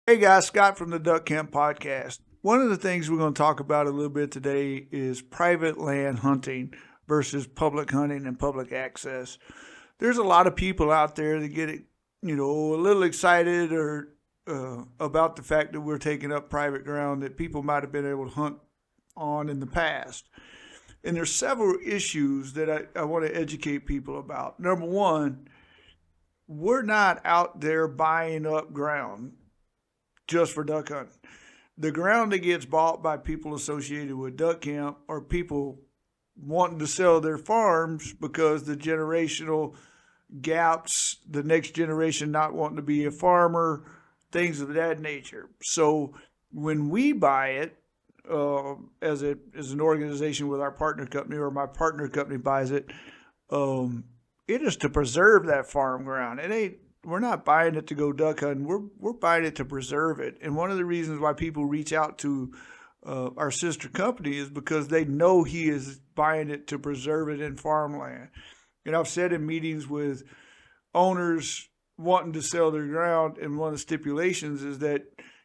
Hey guys, Scott from the Duck Camp Podcast. One of the things we're going to talk about a little bit today is private land hunting versus public hunting and public access. There's a lot of people out there that get a little excited or about the fact that we're taking up private ground that people might have been able to hunt on in the past. And there's several issues that I want to educate people about. Number one, we're not out there buying up ground just for duck hunting. The ground that gets bought by people associated with duck camp are people wanting to sell their farms because the generational gaps, the next generation not wanting to be a farmer, things of that nature. So when we buy it, as an organization with our partner company, or my partner company buys it, it is to preserve that farm ground. It ain't. We're not buying it to go duck hunting. We're buying it to preserve it. And one of the reasons why people reach out to our sister company is because they know he is buying it to preserve it in farmland. And I've said in meetings with owners wanting to sell their ground, and one of the stipulations is that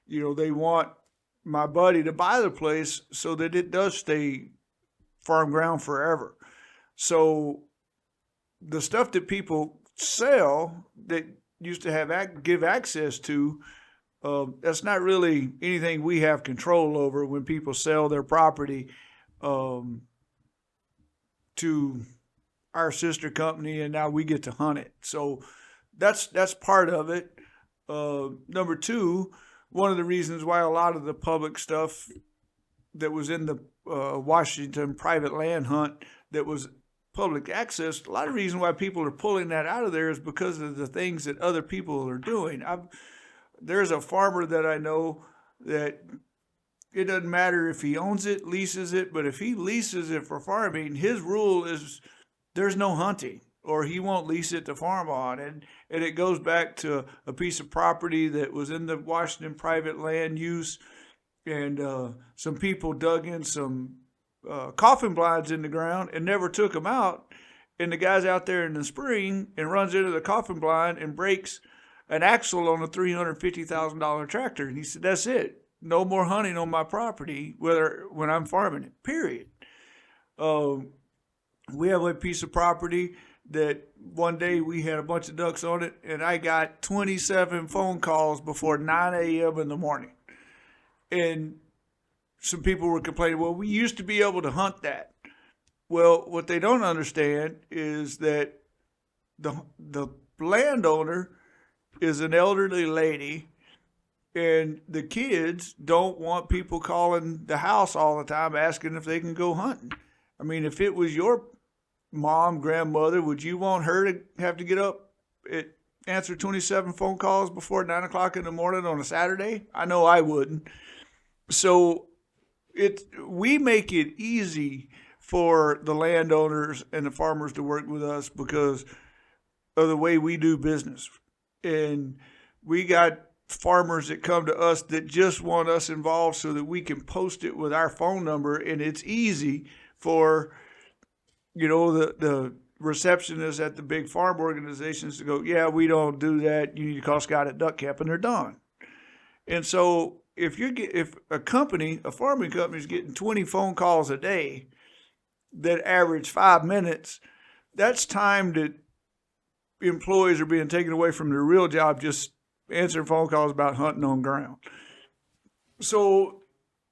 they want my buddy to buy the place so that it does stay farm ground forever. So the stuff that people sell that used to give access to, that's not really anything we have control over when people sell their property to our sister company, and now we get to hunt it. So that's part of it. Number two, one of the reasons why a lot of the public stuff that was in the Washington private land hunt that was public access, a lot of reason why people are pulling that out of there is because of the things that other people are doing. There's a farmer that I know that it doesn't matter if he owns it, leases it, but if he leases it for farming, his rule is there's no hunting, or he won't lease it to farm on. And it goes back to a piece of property that was in the Washington private land use, and some people dug in some coffin blinds in the ground and never took them out. And the guy's out there in the spring and runs into the coffin blind and breaks an axle on a $350,000 tractor. And he said, "That's it. No more hunting on my property, when I'm farming it. Period." We have a piece of property that one day we had a bunch of ducks on it, and I got 27 phone calls before 9 a.m. in the morning. And some people were complaining, well, we used to be able to hunt that. Well, what they don't understand is that the landowner is an elderly lady, and the kids don't want people calling the house all the time asking if they can go hunting. I mean, if it was your mom, grandmother, would you want her to have to get up and answer 27 phone calls before 9 o'clock in the morning on a Saturday? I know I wouldn't. So we make it easy for the landowners and the farmers to work with us because of the way we do business. And we got farmers that come to us that just want us involved so that we can post it with our phone number, and it's easy for the receptionists at the big farm organizations to go, "Yeah, we don't do that. You need to call Scott at Duck Camp," and they're done. And so if a farming company is getting 20 phone calls a day that average 5 minutes, that's time that employees are being taken away from their real job just answering phone calls about hunting on ground. So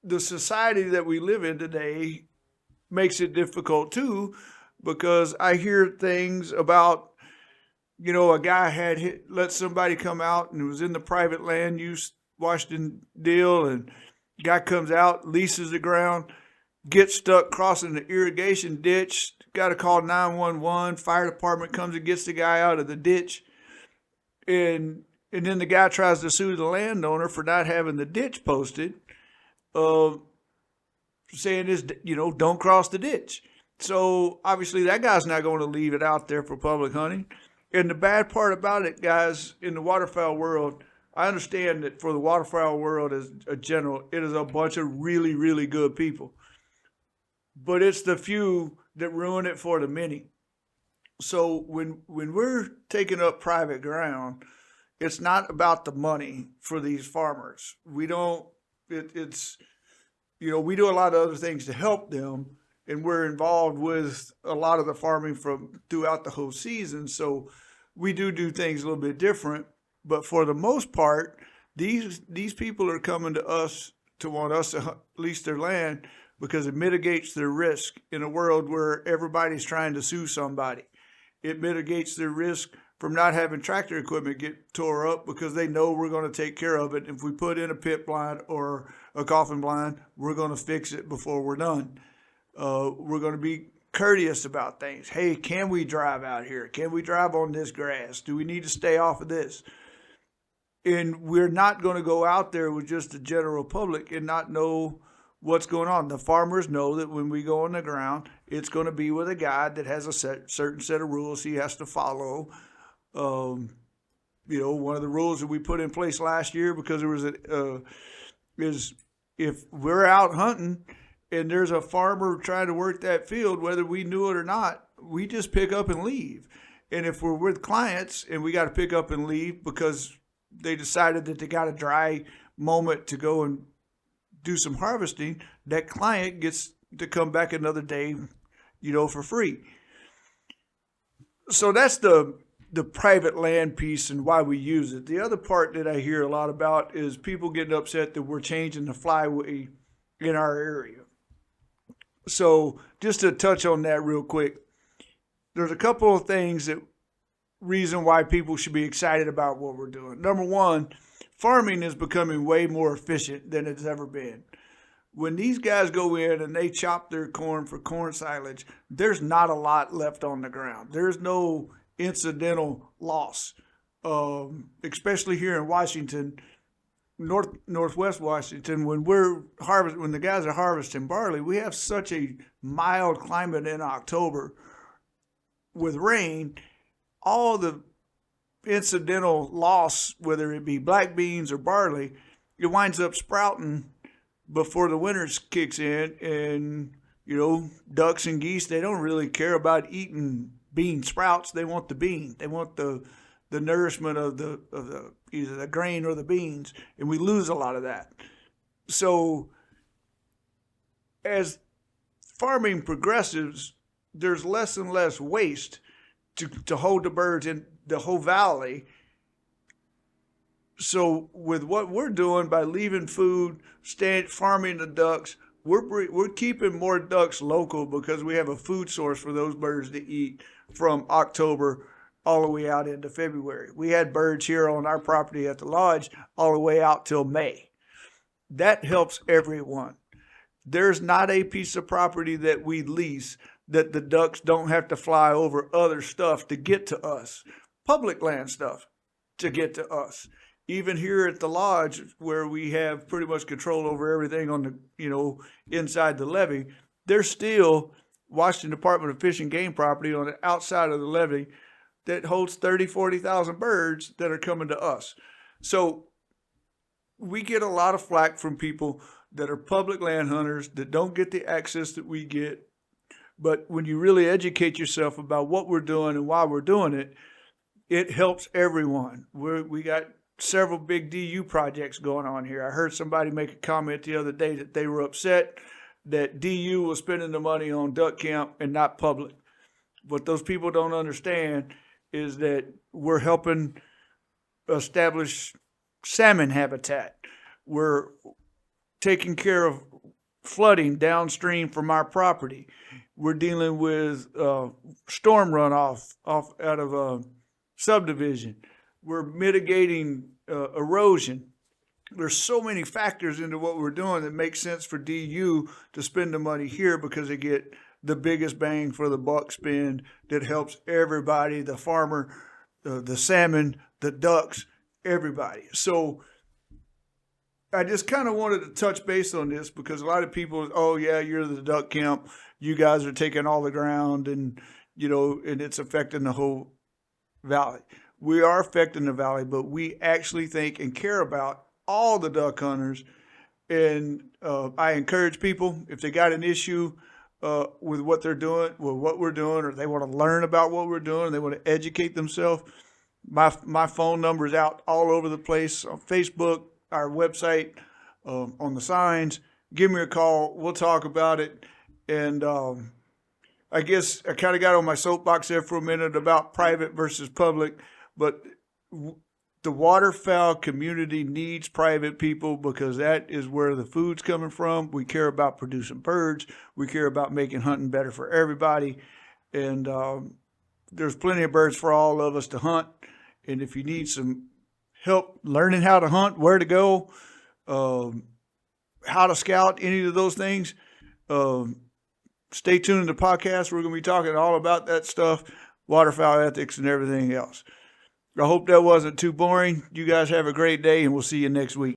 the society that we live in today makes it difficult too, because I hear things about, a guy had let somebody come out and was in the private land use Washington deal, and guy comes out, leases the ground, gets stuck crossing the irrigation ditch, got to call 911, fire department comes and gets the guy out of the ditch, and then the guy tries to sue the landowner for not having the ditch posted, saying this, don't cross the ditch. So obviously that guy's not going to leave it out there for public hunting. And the bad part about it, guys, in the waterfowl world, I understand that for the waterfowl world as a general, it is a bunch of really, really good people. But it's the few that ruin it for the many. So when we're taking up private ground, it's not about the money for these farmers. We don't. It's we do a lot of other things to help them, and we're involved with a lot of the farming from throughout the whole season. So we do things a little bit different. But for the most part, these people are coming to us to want us to lease their land because it mitigates their risk in a world where everybody's trying to sue somebody. It mitigates their risk from not having tractor equipment get tore up because they know we're going to take care of it. If we put in a pit blind or a coffin blind, we're going to fix it before we're done. We're going to be courteous about things. Hey, can we drive out here? Can we drive on this grass? Do we need to stay off of this? And we're not going to go out there with just the general public and not know what's going on. The farmers know that when we go on the ground, it's going to be with a guide that has a certain set of rules he has to follow. One of the rules that we put in place last year, because there was is if we're out hunting and there's a farmer trying to work that field, whether we knew it or not, we just pick up and leave. And if we're with clients and we got to pick up and leave because they decided that they got a dry moment to go and do some harvesting, that client gets to come back another day, for free. So that's the private land piece and why we use it. The other part that I hear a lot about is people getting upset that we're changing the flyway in our area. So just to touch on that real quick, there's a couple of things reason why people should be excited about what we're doing. Number one, farming is becoming way more efficient than it's ever been. When these guys go in and they chop their corn for corn silage, there's not a lot left on the ground. There's no incidental loss, especially here in Washington, northwest Washington. When the guys are harvesting barley, we have such a mild climate in October with rain. All the incidental loss, whether it be black beans or barley, it winds up sprouting before the winter kicks in. And ducks and geese, they don't really care about eating bean sprouts. They want the bean. They want the nourishment of the either the grain or the beans, and we lose a lot of that. So as farming progresses, there's less and less waste to hold the birds in the whole valley. So with what we're doing by leaving food, farming the ducks, we're keeping more ducks local because we have a food source for those birds to eat from October all the way out into February. We had birds here on our property at the lodge all the way out till May. That helps everyone. There's not a piece of property that we lease that the ducks don't have to fly over other stuff to get to us, public land stuff to get to us. Even here at the lodge, where we have pretty much control over everything on the, inside the levee, there's still Washington Department of Fish and Game property on the outside of the levee that holds 30, 40,000 birds that are coming to us. So we get a lot of flack from people that are public land hunters that don't get the access that we get. But when you really educate yourself about what we're doing and why we're doing it, it helps everyone. We got several big DU projects going on here. I heard somebody make a comment the other day that they were upset that DU was spending the money on duck camp and not public. What those people don't understand is that we're helping establish salmon habitat. We're taking care of flooding downstream from our property. We're dealing with storm runoff out of a subdivision. We're mitigating erosion. There's so many factors into what we're doing that makes sense for DU to spend the money here because they get the biggest bang for the buck spend that helps everybody, the farmer, the salmon, the ducks, everybody. So I just kind of wanted to touch base on this because a lot of people, oh yeah, you're the duck camp. You guys are taking all the ground and it's affecting the whole valley. We are affecting the valley, but we actually think and care about all the duck hunters. And I encourage people, if they got an issue with what they're doing, with what we're doing, or they want to learn about what we're doing, they want to educate themselves, My phone number is out all over the place on Facebook, our website, on the signs. Give me a call. We'll talk about it. And I guess I kind of got on my soapbox there for a minute about private versus public, but the waterfowl community needs private people because that is where the food's coming from. We care about producing birds. We care about making hunting better for everybody. And there's plenty of birds for all of us to hunt. And if you need some help learning how to hunt, where to go, how to scout, any of those things, stay tuned to the podcast. We're going to be talking all about that stuff, waterfowl ethics and everything else. I hope that wasn't too boring. You guys have a great day, and we'll see you next week.